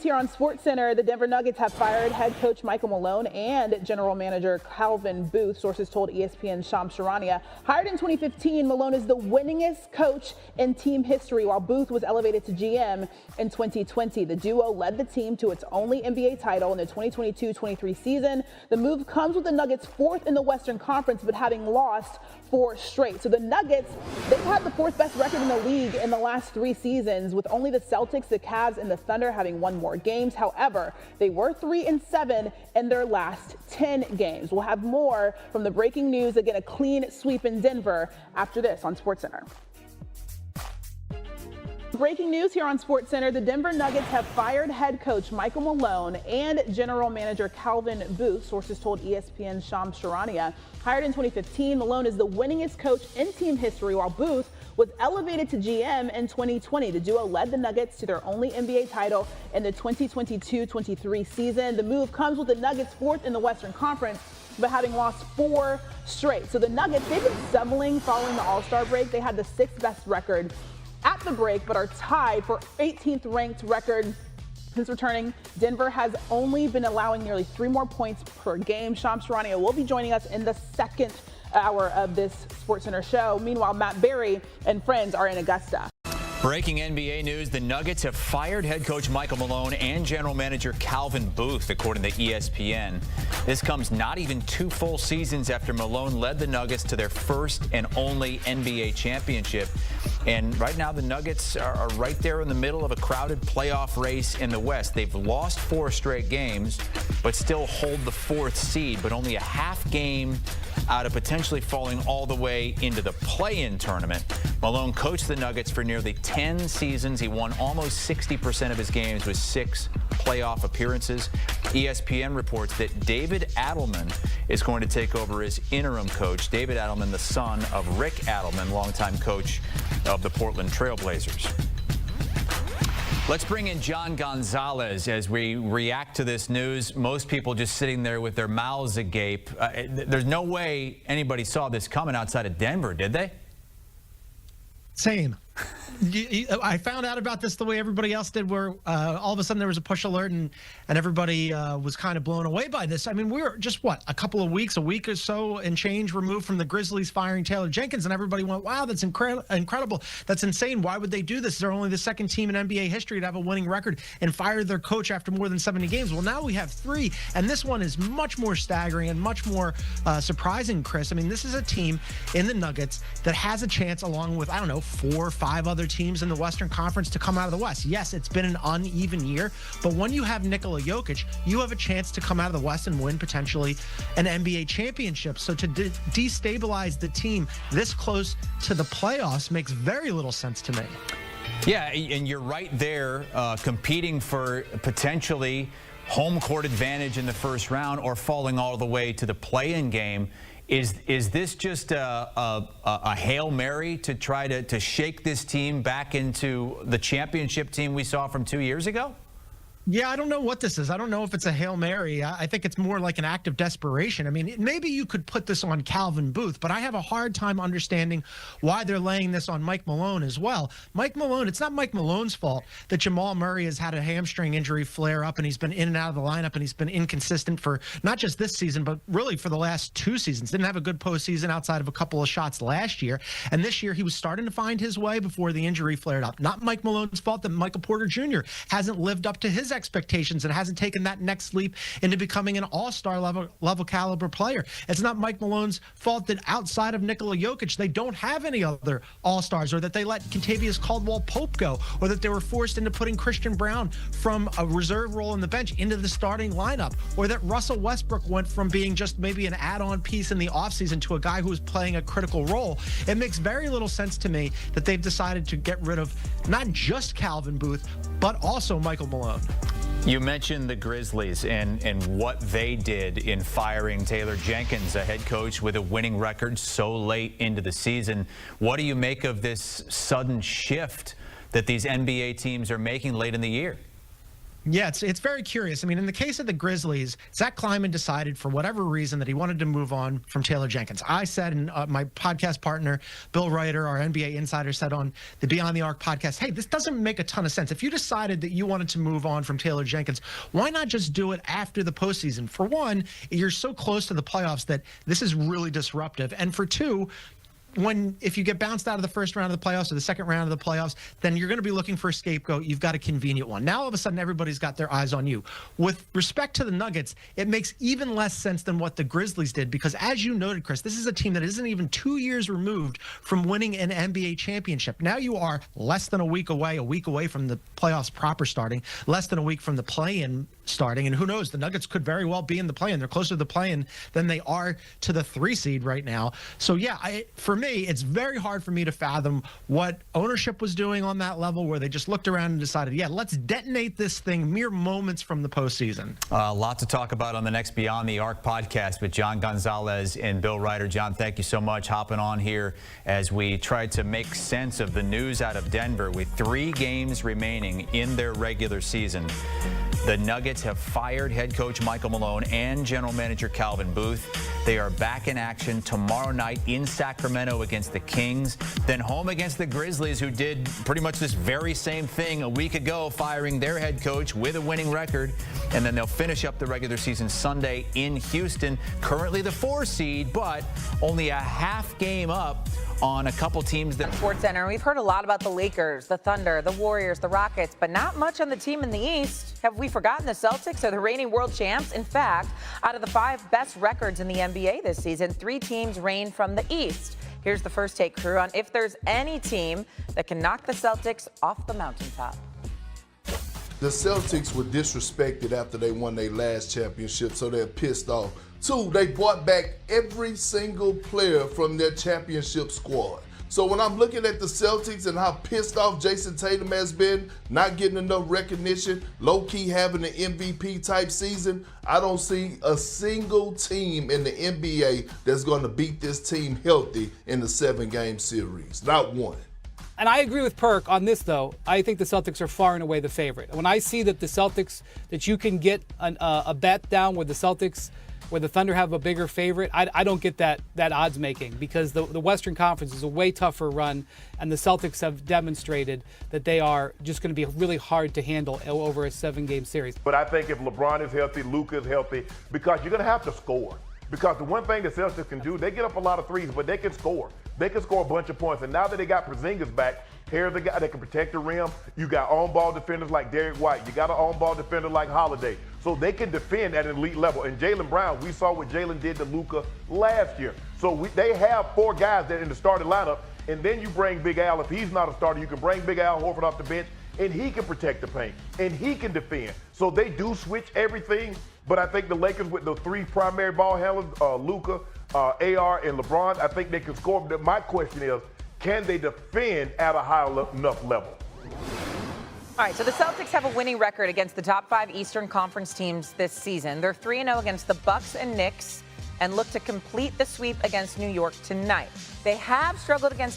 Here on SportsCenter, the Denver Nuggets have fired head coach Michael Malone and general manager Calvin Booth. Sources told ESPN Sharpe. Hired in 2015, Malone is the winningest coach in team history, while Booth was elevated to GM in 2020. The duo led the team to its only NBA title in the 2022-23 season. The move comes with the Nuggets fourth in the Western Conference, but having lost 4 straight. So the Nuggets, they've had the fourth best record in the league in the last 3 seasons, with only the Celtics, the Cavs, and the Thunder having won more games. However, they were 3-7 in their last 10 games. We'll have more from the breaking news. Again, a clean sweep in Denver after this on SportsCenter. Breaking news here on SportsCenter, the Denver Nuggets have fired head coach Michael Malone and general manager Calvin Booth. Sources told ESPN Sharpe. Hired in 2015, Malone is the winningest coach in team history, while Booth was elevated to GM in 2020. The duo led the Nuggets to their only NBA title in the 2022-23 season. The move comes with the Nuggets fourth in the Western Conference, but having lost 4 straight. So the Nuggets, they've been stumbling following the All-Star break. They had the 6th best record at the break, but are tied for 18th ranked record since returning. Denver has only been allowing nearly 3 more points per game. Shams Charania will be joining us in the second hour of this SportsCenter show. Meanwhile, Matt Berry and friends are in Augusta. Breaking NBA news, the Nuggets have fired head coach Michael Malone and general manager Calvin Booth, according to ESPN. This comes not even 2 full seasons after Malone led the Nuggets to their first and only NBA championship. And right now the Nuggets are right there in the middle of a crowded playoff race in the West. They've lost 4 straight games, but still hold the 4th seed, but only a half game out of potentially falling all the way into the play-in tournament. Malone coached the Nuggets for nearly 10 seasons. He won almost 60% of his games with 6 playoff appearances. ESPN reports that David Adelman is going to take over as interim coach. David Adelman, the son of Rick Adelman, longtime coach of the Portland Trail Blazers. Let's bring in John Gonzalez as we react to this news. Most people just sitting there with their mouths agape. There's no way anybody saw this coming outside of Denver, did they? Same. I found out about this the way everybody else did, where all of a sudden there was a push alert and everybody was kind of blown away by this. I mean, we were just, what, a couple of weeks, a week or so and change removed from the Grizzlies firing Taylor Jenkins, and everybody went, wow, that's incredible. That's insane. Why would they do this? They're only the 2nd team in NBA history to have a winning record and fire their coach after more than 70 games. Well, now we have 3, and this one is much more staggering and much more surprising, Chris. I mean, this is a team in the Nuggets that has a chance, along with, I don't know, 4 or 5 other teams in the Western Conference, to come out of the West. Yes, it's been an uneven year, but when you have Nikola Jokic, you have a chance to come out of the West and win potentially an NBA championship. So to destabilize the team this close to the playoffs makes very little sense to me. Yeah, and you're right there competing for potentially home court advantage in the first round or falling all the way to the play-in game. Is this just a Hail Mary to try to shake this team back into the championship team we saw from 2 years ago? Yeah, I don't know what this is. I don't know if it's a Hail Mary. I think it's more like an act of desperation. I mean, maybe you could put this on Calvin Booth, but I have a hard time understanding why they're laying this on Mike Malone as well. Mike Malone, it's not Mike Malone's fault that Jamal Murray has had a hamstring injury flare up and he's been in and out of the lineup and he's been inconsistent for not just this season, but really for the last 2 seasons. Didn't have a good postseason outside of a couple of shots last year. And this year he was starting to find his way before the injury flared up. Not Mike Malone's fault that Michael Porter Jr. hasn't lived up to his expectations and hasn't taken that next leap into becoming an all-star level caliber player. It's not Mike Malone's fault that outside of Nikola Jokic, they don't have any other all-stars, or that they let Kentavious Caldwell-Pope go, or that they were forced into putting Christian Brown from a reserve role on the bench into the starting lineup, or that Russell Westbrook went from being just maybe an add-on piece in the offseason to a guy who was playing a critical role. It makes very little sense to me that they've decided to get rid of not just Calvin Booth, but also Michael Malone. You mentioned the Grizzlies and what they did in firing Taylor Jenkins, a head coach with a winning record so late into the season. What do you make of this sudden shift that these NBA teams are making late in the year? Yeah, it's very curious. I mean, in the case of the Grizzlies, Zach Kleiman decided for whatever reason that he wanted to move on from Taylor Jenkins. I said, and my podcast partner, Bill Ryder, our NBA insider, said on the Beyond the Arc podcast, hey, this doesn't make a ton of sense. If you decided that you wanted to move on from Taylor Jenkins, why not just do it after the postseason? For one, you're so close to the playoffs that this is really disruptive. And for two, if you get bounced out of the first round of the playoffs or the second round of the playoffs, then you're going to be looking for a scapegoat. You've got a convenient one. Now, all of a sudden, everybody's got their eyes on you. With respect to the Nuggets, it makes even less sense than what the Grizzlies did because, as you noted, Chris, this is a team that isn't even 2 years removed from winning an NBA championship. Now you are less than a week away from the playoffs proper starting, less than a week from the play-in starting, and who knows, the Nuggets could very well be in the play-in. They're closer to the play-in than they are to the 3 seed right now. So, yeah, for me, it's very hard for me to fathom what ownership was doing on that level where they just looked around and decided, yeah, let's detonate this thing mere moments from the postseason. A lot to talk about on the next Beyond the Arc podcast with John Gonzalez and Bill Ryder. John, thank you so much hopping on here as we try to make sense of the news out of Denver with 3 games remaining in their regular season. The Nuggets have fired head coach Michael Malone and general manager Calvin Booth. They are back in action tomorrow night in Sacramento against the Kings, then home against the Grizzlies, who did pretty much this very same thing a week ago, firing their head coach with a winning record. And then they'll finish up the regular season Sunday in Houston, currently the 4 seed, but only a half game up on a couple teams that SportsCenter. We've heard a lot about the Lakers, the Thunder, the Warriors, the Rockets, but not much on the team in the East. Have we forgotten the Celtics are the reigning world champs? In fact, out of the 5 best records in the NBA this season, 3 teams reign from the East. Here's the first take crew on if there's any team that can knock the Celtics off the mountaintop. The Celtics were disrespected after they won their last championship, so they're pissed off. 2, they brought back every single player from their championship squad. So when I'm looking at the Celtics and how pissed off Jason Tatum has been, not getting enough recognition, low-key having an MVP type season, I don't see a single team in the NBA that's going to beat this team healthy in the 7-game series. Not one. And I agree with Perk on this, though. I think the Celtics are far and away the favorite. When I see that the Celtics, that you can get a bet down where the Celtics, where the Thunder have a bigger favorite, I don't get that odds making because the Western Conference is a way tougher run, and the Celtics have demonstrated that they are just going to be really hard to handle over a 7-game series. But I think if LeBron is healthy, Luka is healthy, because you're going to have to score. Because the one thing the Celtics can do, they get up a lot of threes, but they can score. They can score a bunch of points. And now that they got Porzingis back, here's a guy that can protect the rim. You got on-ball defenders like Derek White. You got an on-ball defender like Holiday. So they can defend at an elite level. And Jaylen Brown, we saw what Jaylen did to Luka last year. So they have 4 guys that in the starting lineup. And then you bring Big Al. If he's not a starter, you can bring Big Al Horford off the bench, and he can protect the paint, and he can defend. So they do switch everything. But I think the Lakers, with the 3 primary ball handlers, Luka, AR, and LeBron, I think they can score. But my question is, can they defend at a high enough level? All right, so the Celtics have a winning record against the top 5 Eastern Conference teams this season. They're 3-0 against the Bucks and Knicks and look to complete the sweep against New York tonight. They have struggled against